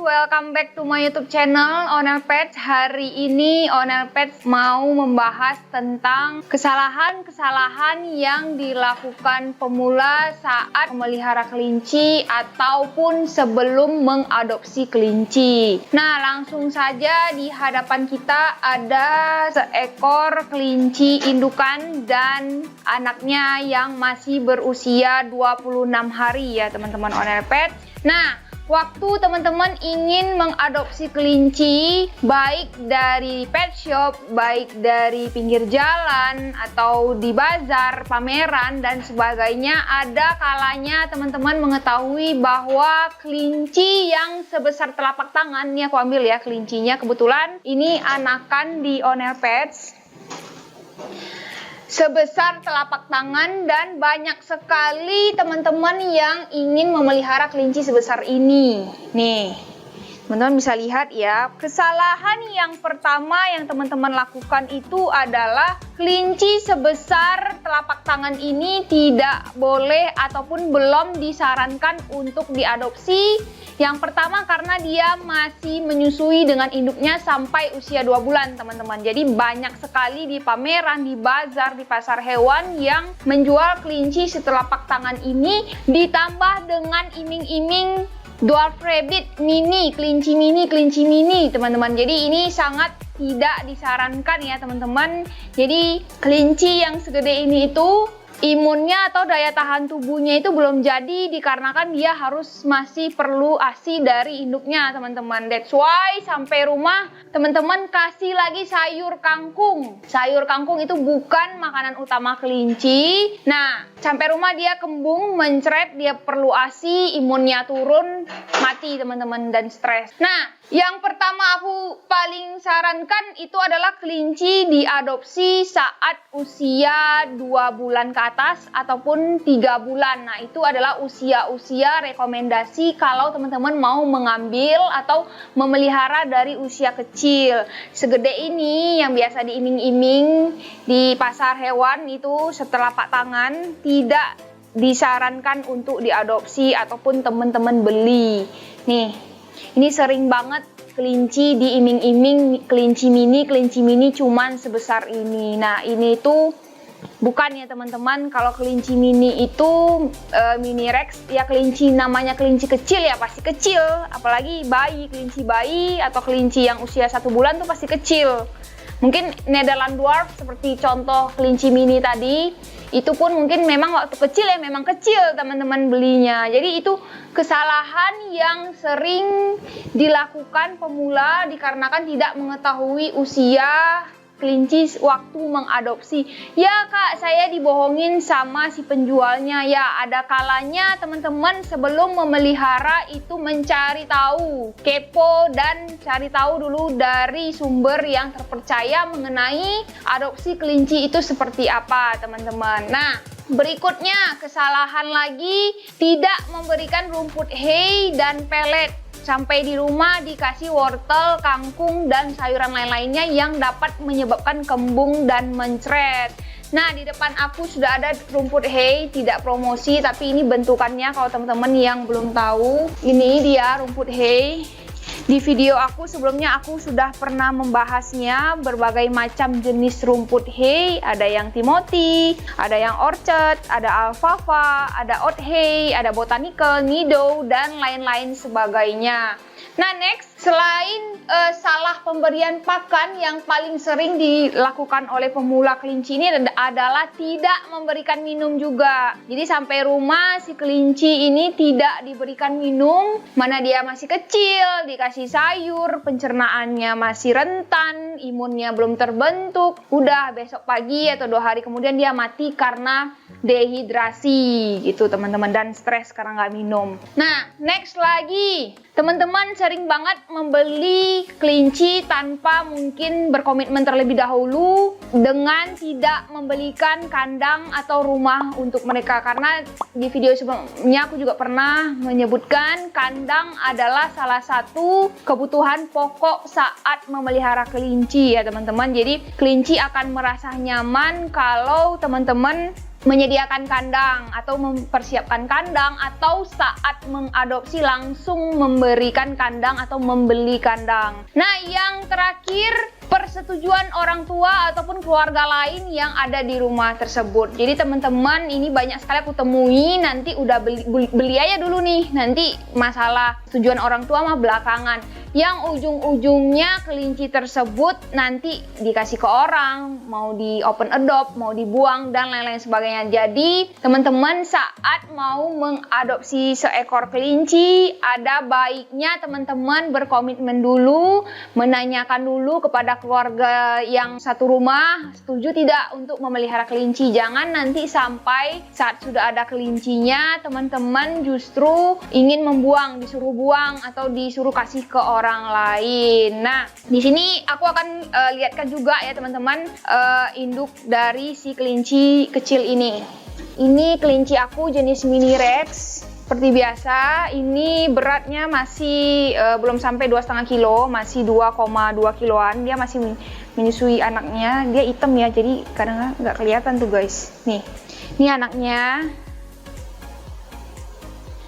Welcome back to my YouTube channel Onel Pets. Hari ini Onel Pets mau membahas tentang kesalahan-kesalahan yang dilakukan pemula saat memelihara kelinci ataupun sebelum mengadopsi kelinci. Nah, langsung saja di hadapan kita ada seekor kelinci indukan dan anaknya yang masih berusia 26 hari ya teman-teman Onel Pets. Nah, waktu teman-teman ingin mengadopsi kelinci, baik dari pet shop, baik dari pinggir jalan, atau di bazar, pameran, dan sebagainya, ada kalanya teman-teman mengetahui bahwa kelinci yang sebesar telapak tangan, ini aku ambil ya kelincinya, kebetulan ini anakan di Onel Pets, sebesar telapak tangan, dan banyak sekali teman-teman yang ingin memelihara kelinci sebesar ini. Nih, teman-teman bisa lihat ya, kesalahan yang pertama yang teman-teman lakukan itu adalah kelinci sebesar telapak tangan ini tidak boleh ataupun belum disarankan untuk diadopsi. Yang pertama karena dia masih menyusui dengan induknya sampai usia 2 bulan teman-teman. Jadi banyak sekali di pameran, di bazar, di pasar hewan yang menjual kelinci setelapak tangan ini ditambah dengan iming-iming dwarf rabbit mini, kelinci mini teman-teman. Jadi ini sangat tidak disarankan ya teman-teman. Jadi kelinci yang segede ini itu imunnya atau daya tahan tubuhnya itu belum jadi dikarenakan dia harus masih perlu ASI dari induknya teman-teman. That's why sampai rumah teman-teman kasih lagi sayur kangkung. Sayur kangkung itu bukan makanan utama kelinci. Nah, sampai rumah dia kembung, mencret, dia perlu ASI, imunnya turun, mati teman-teman dan stres. Nah, yang pertama aku paling sarankan itu adalah kelinci diadopsi saat usia 2 bulan ke atas ataupun 3 bulan. Nah, itu adalah usia-usia rekomendasi kalau teman-teman mau mengambil atau memelihara dari usia kecil. Segede ini yang biasa diiming-iming di pasar hewan itu setelapak tangan, tidak disarankan untuk diadopsi ataupun teman-teman beli. Nih, ini sering banget kelinci diiming-iming kelinci mini cuman sebesar ini. Nah, ini tuh bukan ya teman-teman. Kalau kelinci mini itu mini rex ya, kelinci namanya kelinci kecil ya pasti kecil. Apalagi bayi, kelinci bayi atau kelinci yang usia 1 bulan tuh pasti kecil. Mungkin Netherland Dwarf seperti contoh kelinci mini tadi, itu pun mungkin memang waktu kecil ya memang kecil teman-teman belinya. Jadi itu kesalahan yang sering dilakukan pemula dikarenakan tidak mengetahui usia kelinci waktu mengadopsi. Ya kak, saya dibohongin sama si penjualnya. Ya, ada kalanya teman-teman sebelum memelihara itu mencari tahu, kepo dan cari tahu dulu dari sumber yang terpercaya mengenai adopsi kelinci itu seperti apa teman-teman. Nah, berikutnya kesalahan lagi, tidak memberikan rumput hay dan pelet. Sampai di rumah dikasih wortel, kangkung, dan sayuran lain-lainnya yang dapat menyebabkan kembung dan mencret. Nah, di depan aku sudah ada rumput hay, tidak promosi, tapi ini bentukannya kalau teman-teman yang belum tahu. Ini dia rumput hay. Di video aku sebelumnya aku sudah pernah membahasnya, berbagai macam jenis rumput hay, ada yang Timothy, ada yang orchard, ada alfalfa, ada oat hay, ada botanical, nido, dan lain-lain sebagainya. Nah, next, selain salah pemberian pakan yang paling sering dilakukan oleh pemula kelinci ini adalah tidak memberikan minum juga. Jadi sampai rumah si kelinci ini tidak diberikan minum, mana dia masih kecil, dikasih sayur, pencernaannya masih rentan, imunnya belum terbentuk. Udah besok pagi atau 2 hari kemudian dia mati karena dehidrasi gitu teman-teman, dan stres karena nggak minum. Nah, next lagi, teman-teman sering banget membeli kelinci tanpa mungkin berkomitmen terlebih dahulu dengan tidak membelikan kandang atau rumah untuk mereka. Karena di video sebelumnya aku juga pernah menyebutkan kandang adalah salah satu kebutuhan pokok saat memelihara kelinci ya teman-teman. Jadi kelinci akan merasa nyaman kalau teman-teman menyediakan kandang atau mempersiapkan kandang, atau saat mengadopsi langsung memberikan kandang atau membeli kandang. Nah, yang terakhir, persetujuan orang tua ataupun keluarga lain yang ada di rumah tersebut. Jadi teman-teman, ini banyak sekali aku temui, nanti udah beli aja dulu nih, nanti masalah tujuan orang tua mah belakangan. Yang ujung-ujungnya kelinci tersebut nanti dikasih ke orang, mau di open adopt, mau dibuang, dan lain-lain sebagainya. Jadi teman-teman saat mau mengadopsi seekor kelinci, ada baiknya teman-teman berkomitmen dulu, menanyakan dulu kepada keluarga yang satu rumah, setuju tidak untuk memelihara kelinci. Jangan nanti sampai saat sudah ada kelincinya, teman-teman justru ingin membuang, disuruh buang, atau disuruh kasih ke orang lain. Nah, di sini aku akan lihatkan juga ya teman-teman induk dari si kelinci kecil ini. Ini kelinci aku jenis mini rex. Seperti biasa, ini beratnya masih belum sampai 2,5 kilo, masih 2,2 kiloan. Dia masih menyusui anaknya. Dia hitam ya, jadi kadang nggak kelihatan tuh guys. Nih, ini anaknya.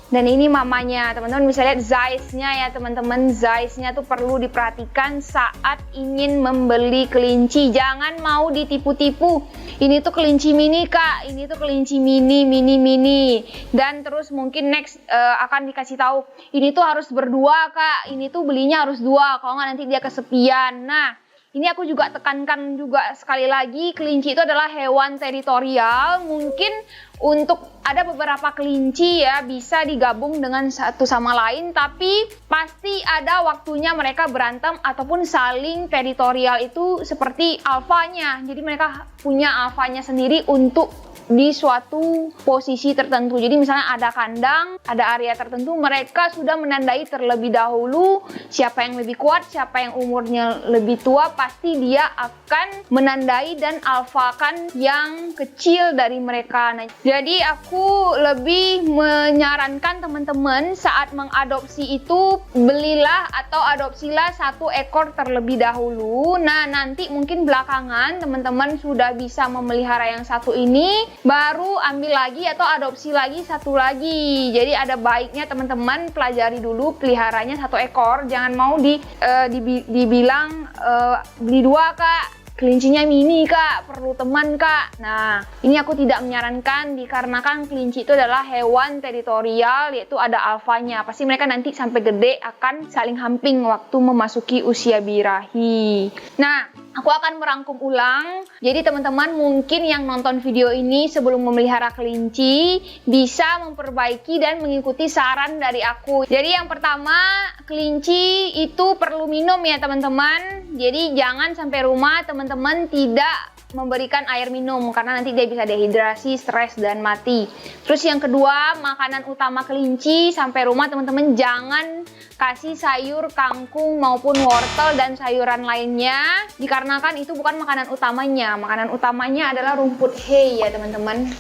Dan ini mamanya, teman-teman bisa lihat size-nya ya teman-teman. Size-nya tuh perlu diperhatikan saat ingin membeli kelinci. Jangan mau ditipu-tipu. Ini tuh kelinci mini kak, ini tuh kelinci mini. Dan terus mungkin next akan dikasih tahu, ini tuh harus berdua kak, ini tuh belinya harus 2, kalau nggak nanti dia kesepian. Nah, ini aku juga tekankan juga sekali lagi, kelinci itu adalah hewan teritorial. Mungkin untuk ada beberapa kelinci ya bisa digabung dengan satu sama lain, tapi pasti ada waktunya mereka berantem ataupun saling teritorial, itu seperti alfanya. Jadi mereka punya alfanya sendiri untuk di suatu posisi tertentu. Jadi misalnya ada kandang, ada area tertentu, mereka sudah menandai terlebih dahulu siapa yang lebih kuat, siapa yang umurnya lebih tua, pasti dia akan menandai dan alfakan yang kecil dari mereka. Nah, jadi aku lebih menyarankan teman-teman saat mengadopsi itu belilah atau adopsilah 1 ekor terlebih dahulu. Nah, nanti mungkin belakangan teman-teman sudah bisa memelihara yang satu ini, baru ambil lagi atau adopsi lagi 1 lagi. Jadi ada baiknya teman-teman pelajari dulu peliharanya 1 ekor. Jangan mau dibilang beli 2 kak, kelincinya mini kak, perlu teman kak. Nah, ini aku tidak menyarankan dikarenakan kelinci itu adalah hewan teritorial, yaitu ada alfanya. Pasti mereka nanti sampai gede akan saling hamping waktu memasuki usia birahi. Nah, aku akan merangkum ulang. Jadi teman-teman mungkin yang nonton video ini sebelum memelihara kelinci bisa memperbaiki dan mengikuti saran dari aku. Jadi yang pertama, kelinci itu perlu minum ya teman-teman. Jadi jangan sampai rumah teman-teman tidak memberikan air minum karena nanti dia bisa dehidrasi, stres, dan mati. Terus yang kedua, makanan utama kelinci sampai rumah teman-teman jangan kasih sayur, kangkung maupun wortel dan sayuran lainnya, dikarenakan itu bukan makanan utamanya. Makanan utamanya adalah rumput hay ya teman-teman,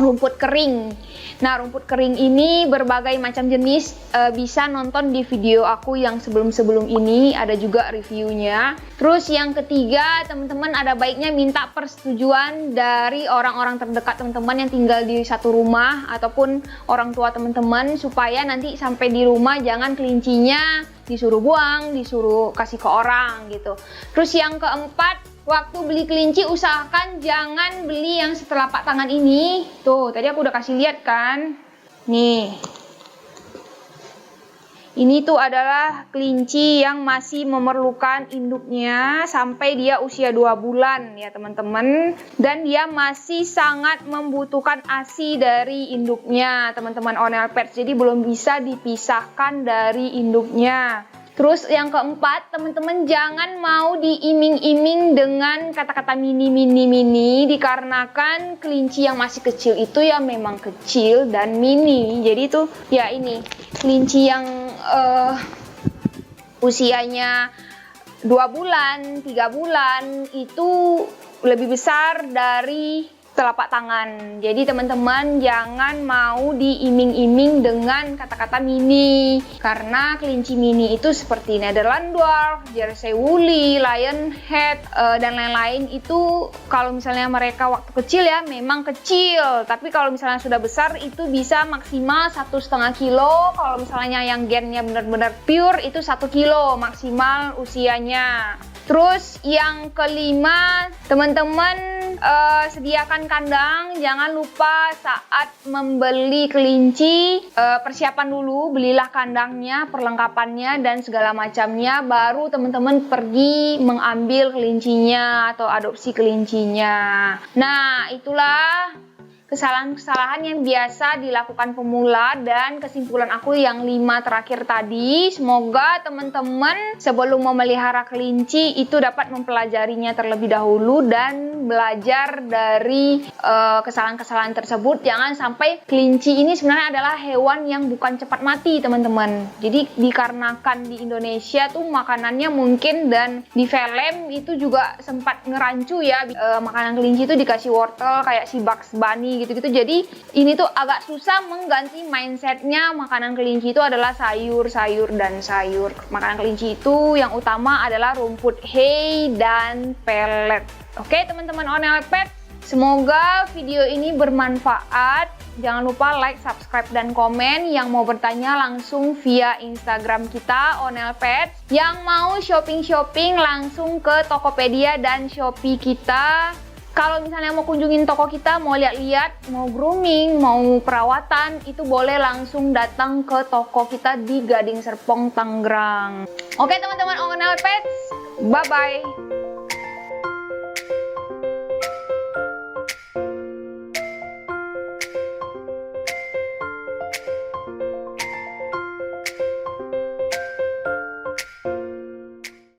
rumput kering. Nah, rumput kering ini berbagai macam jenis, bisa nonton di video aku yang sebelum-sebelum ini, ada juga reviewnya. Terus yang ketiga, teman-teman ada baiknya minta persetujuan dari orang-orang terdekat teman-teman yang tinggal di satu rumah ataupun orang tua teman-teman, supaya nanti sampai di rumah jangan kelincinya disuruh buang, disuruh kasih ke orang gitu. Terus yang keempat, waktu beli kelinci usahakan jangan beli yang setelapak tangan ini. Tuh, tadi aku udah kasih lihat kan. Nih. Ini tuh adalah kelinci yang masih memerlukan induknya sampai dia usia 2 bulan ya teman-teman. Dan dia masih sangat membutuhkan ASI dari induknya teman-teman Onel Pets. Jadi belum bisa dipisahkan dari induknya. Terus yang keempat, teman-teman jangan mau diiming-iming dengan kata-kata mini, dikarenakan kelinci yang masih kecil itu ya memang kecil dan mini. Jadi tuh ya ini kelinci yang usianya 2 bulan, 3 bulan itu lebih besar dari telapak tangan. Jadi teman-teman jangan mau diiming-iming dengan kata-kata mini, karena kelinci mini itu seperti Netherland Dwarf, Jersey Woolly, Lionhead dan lain-lain itu kalau misalnya mereka waktu kecil ya memang kecil, tapi kalau misalnya sudah besar itu bisa maksimal 1,5 kilo. Kalau misalnya yang gennya benar-benar pure itu 1 kilo maksimal usianya. Terus yang kelima, teman-teman sediakan kandang. Jangan lupa saat membeli kelinci, persiapan dulu, belilah kandangnya, perlengkapannya dan segala macamnya, baru teman-teman pergi mengambil kelincinya atau adopsi kelincinya. Nah, itulah kesalahan-kesalahan yang biasa dilakukan pemula dan kesimpulan aku yang 5 terakhir tadi. Semoga teman-teman sebelum memelihara kelinci itu dapat mempelajarinya terlebih dahulu dan belajar dari kesalahan-kesalahan tersebut. Jangan sampai kelinci ini sebenarnya adalah hewan yang bukan cepat mati teman-teman. Jadi dikarenakan di Indonesia tuh makanannya mungkin dan di film itu juga sempat ngerancu ya, makanan kelinci itu dikasih wortel kayak si Bugs Bunny gitu-gitu. Jadi ini tuh agak susah mengganti mindsetnya makanan kelinci itu adalah sayur dan sayur. Makanan kelinci itu yang utama adalah rumput hay dan pelet. Oke teman-teman Onel Pets, semoga video ini bermanfaat. Jangan lupa like, subscribe, dan komen. Yang mau bertanya langsung via Instagram kita Onel Pets. Yang mau shopping-shopping langsung ke Tokopedia dan Shopee kita. Kalau misalnya mau kunjungin toko kita, mau lihat-lihat, mau grooming, mau perawatan, itu boleh langsung datang ke toko kita di Gading Serpong, Tangerang. Oke teman-teman Onel Pets, bye-bye!